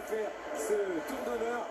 faire ce tour d'honneur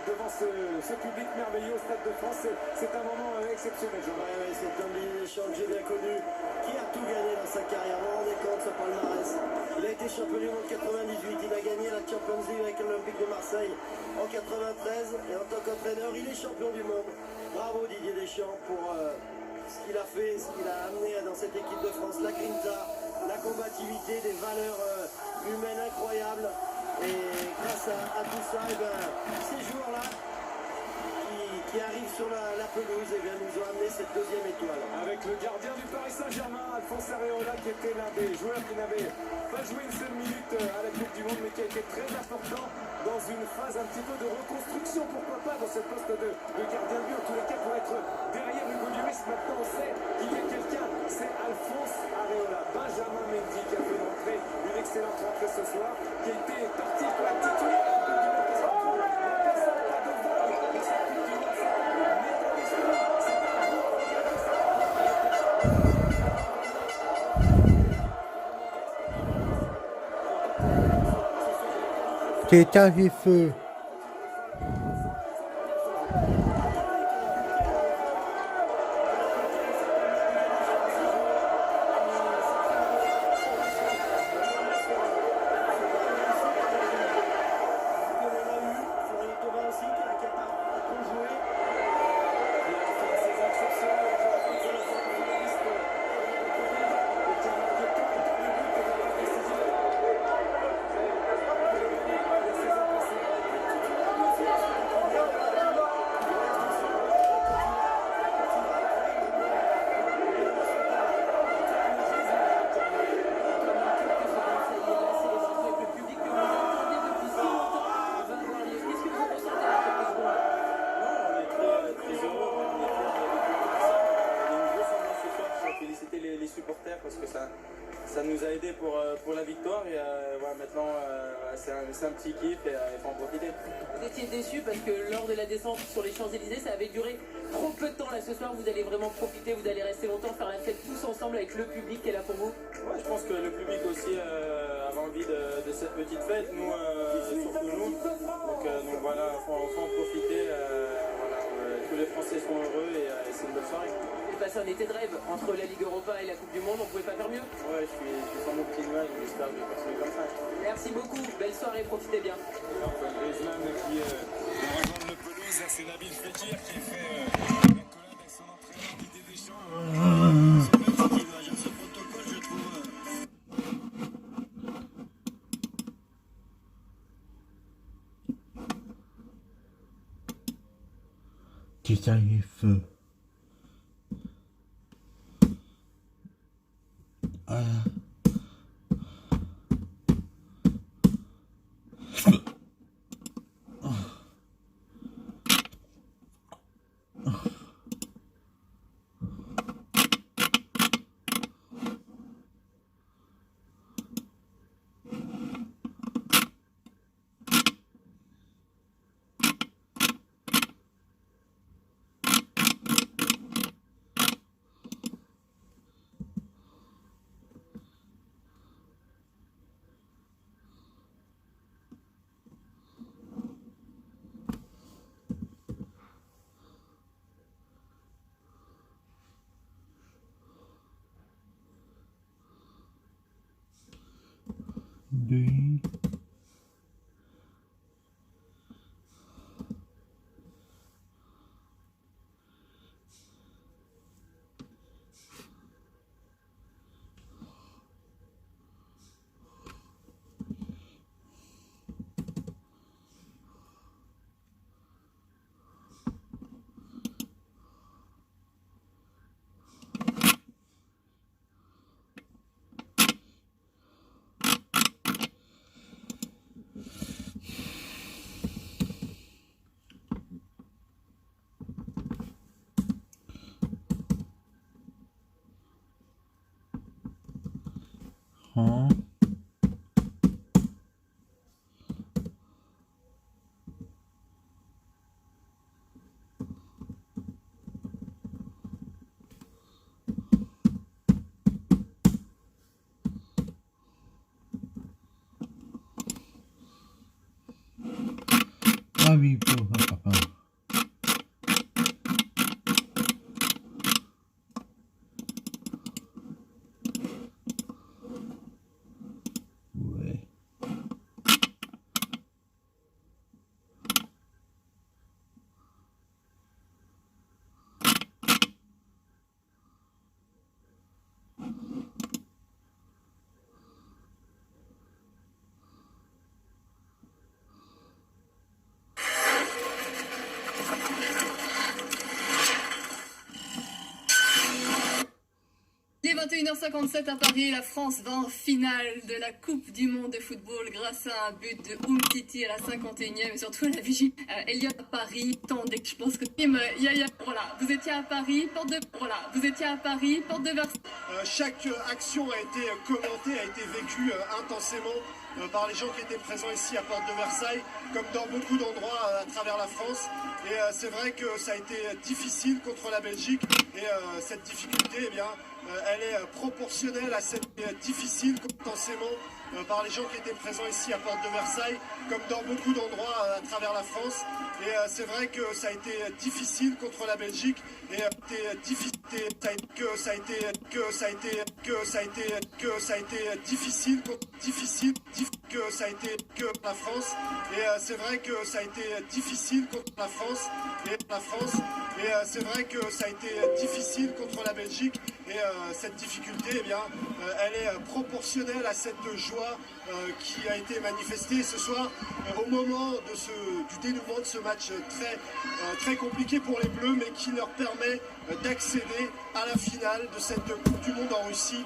devant ce public merveilleux au Stade de France. C'est un moment exceptionnel, Jean. Ouais, c'est un Didier Deschamps que j'ai bien connu, qui a tout gagné dans sa carrière. Vous vous rendez compte, ce palmarès. Il a été champion du monde en 98, il a gagné la Champions League avec l'Olympique de Marseille en 93, et en tant qu'entraîneur, il est champion du monde. Bravo Didier Deschamps pour ce qu'il a fait, ce qu'il a amené dans cette équipe de France, la grinta, la combativité, des valeurs humaines incroyables. Et grâce à tout ça, et ben, ces joueurs-là qui arrivent sur la pelouse, et bien, nous ont amené cette deuxième étoile. Avec le gardien du Paris Saint-Germain, Alphonse Areola, qui était l'un des joueurs qui n'avait pas joué une seule minute à la Coupe du Monde, mais qui a été très important dans une phase un petit peu de reconstruction, pourquoi pas, dans ce poste de gardien de but, en tous les cas pour être derrière Hugo Lloris. Maintenant on sait qu'il y a quelqu'un, c'est Alphonse Areola. Benjamin Mendy qui a fait rentrer une excellente rentrée ce soir, qui a été parti pour la titulaire de la Coupe du Monde. Personne pas de vol, mais cette Coupe du Monde, c'est un état d'esprit, c'est un beau C'est un feu. Ça nous a aidé pour la victoire et voilà, maintenant c'est un petit kiff et il faut en profiter. Vous étiez déçu parce que lors de la descente sur les Champs-Élysées, ça avait duré trop peu de temps. Là ce soir, vous allez vraiment profiter, vous allez rester longtemps, faire la fête tous ensemble avec le public qui est là pour vous. Ouais, je pense que le public aussi avait envie de cette petite fête, nous surtout nous. Donc voilà, faut en profiter. Voilà, tous les Français sont heureux et c'est une bonne soirée. Vous passez un été de rêve entre la Ligue Europa et la Coupe du Monde, on pouvait pas faire mieux. Ouais, je suis sur mon petit nuage, j'espère que je vais continuer comme ça. Merci beaucoup, belle soirée, profitez bien. Griezmann qui rejoint le pelouse, là c'est Nabil Fekir qui fait l'accolade avec son entraîneur Didier Deschamps. C'est magnifique l'image, ce protocole je trouve. C'est un feu. Voilà. Deux. Amigo à papa. Ouais. Il est 21h57 à Paris, la France va en finale de la Coupe du Monde de football grâce à un but de Umtiti à la 51e et surtout à la vigie. Elliot à Paris, tendez, je pense que voilà, vous étiez à Paris, porte de Versailles. Chaque action a été commentée, a été vécue intensément par les gens qui étaient présents ici à Porte de Versailles, comme dans beaucoup d'endroits à travers la France. Et c'est vrai que ça a été difficile contre la Belgique. Et cette difficulté, eh bien, elle est proportionnelle à cette difficile intensément par les gens qui étaient présents ici à Porte de Versailles, comme dans beaucoup d'endroits à travers la France. Et c'est vrai que ça a été difficile contre la Belgique. Et difficile la France. Et c'est vrai que ça a été difficile contre la France et la France. Et c'est vrai que ça a été difficile contre la Belgique. Et cette difficulté, eh bien, elle est proportionnelle à cette joie qui a été manifestée ce soir au moment du dénouement de ce match très compliqué pour les Bleus, mais qui leur permet d'accéder à la finale de cette Coupe du Monde en Russie.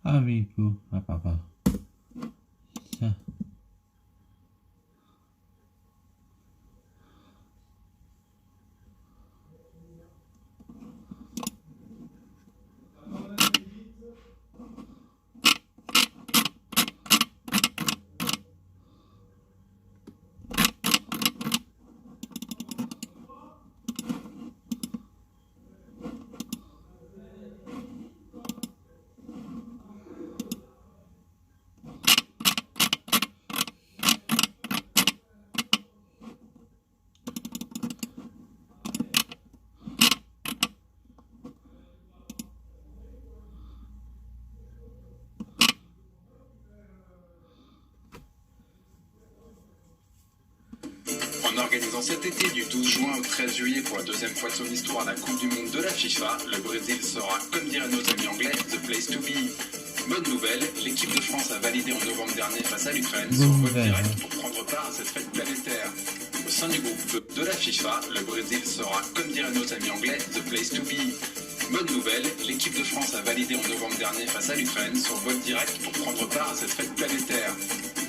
Amigo à papa. Ça. En organisant cet été du 12 juin au 13 juillet pour la deuxième fois de son histoire à la Coupe du Monde de la FIFA, le Brésil sera, comme diraient nos amis anglais, the place to be. Bonne nouvelle, l'équipe de France a validé en novembre dernier face à l'Ukraine son vote direct pour prendre part à cette fête planétaire. Au sein du groupe de la FIFA, le Brésil sera, comme diraient nos amis anglais, the place to be. Bonne nouvelle, l'équipe de France a validé en novembre dernier face à l'Ukraine son vote direct pour prendre part à cette fête planétaire.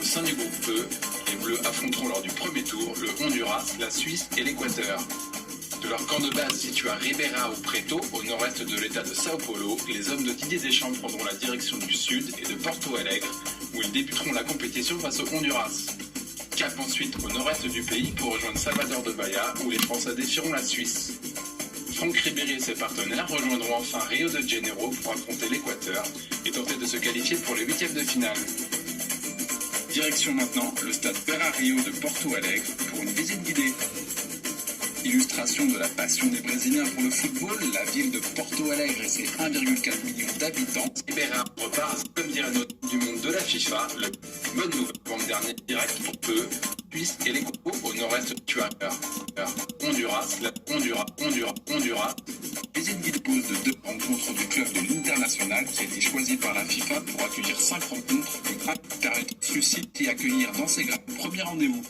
Au sein du groupe E, Les Bleus affronteront lors du premier tour le Honduras, la Suisse et l'Équateur. De leur camp de base situé à Ribeirão Preto, au nord-est de l'état de Sao Paulo, les hommes de Didier Deschamps prendront la direction du sud et de Porto Alegre, où ils débuteront la compétition face au Honduras. Cap ensuite au nord-est du pays pour rejoindre Salvador de Bahia, où les Français défieront la Suisse. Franck Ribéry et ses partenaires rejoindront enfin Rio de Janeiro pour affronter l'Équateur et tenter de se qualifier pour les huitièmes de finale. Direction maintenant le stade Beira Rio de Porto Alegre pour une visite guidée. Illustration de la passion des Brésiliens pour le football, la ville de Porto Alegre et ses 1,4 million d'habitants. Beira repart, comme dirait notre du monde de la FIFA, le bonne nouvelle vente dernier direct pour peu, Suisse et l'Équateur au nord-est du Honduras, Honduras. Visite guide pose de 2 rencontres du club de l'International qui a été choisi par la FIFA pour accueillir 5 rencontres et permettre suscite et accueillir dans ses graves. Premier rendez-vous.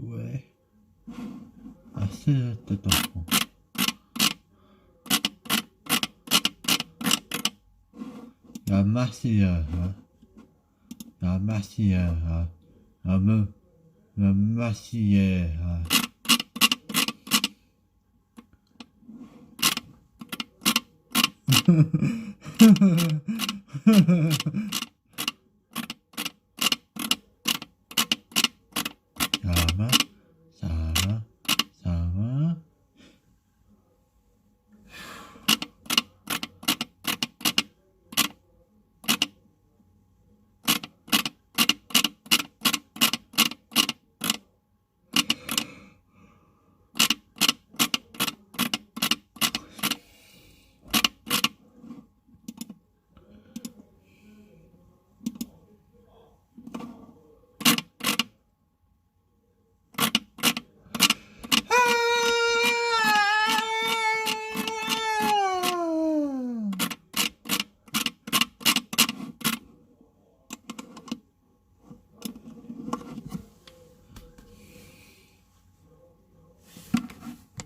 Ouais. Assez de temps. La Marseillaise. La Marseillaise. La Marseillaise.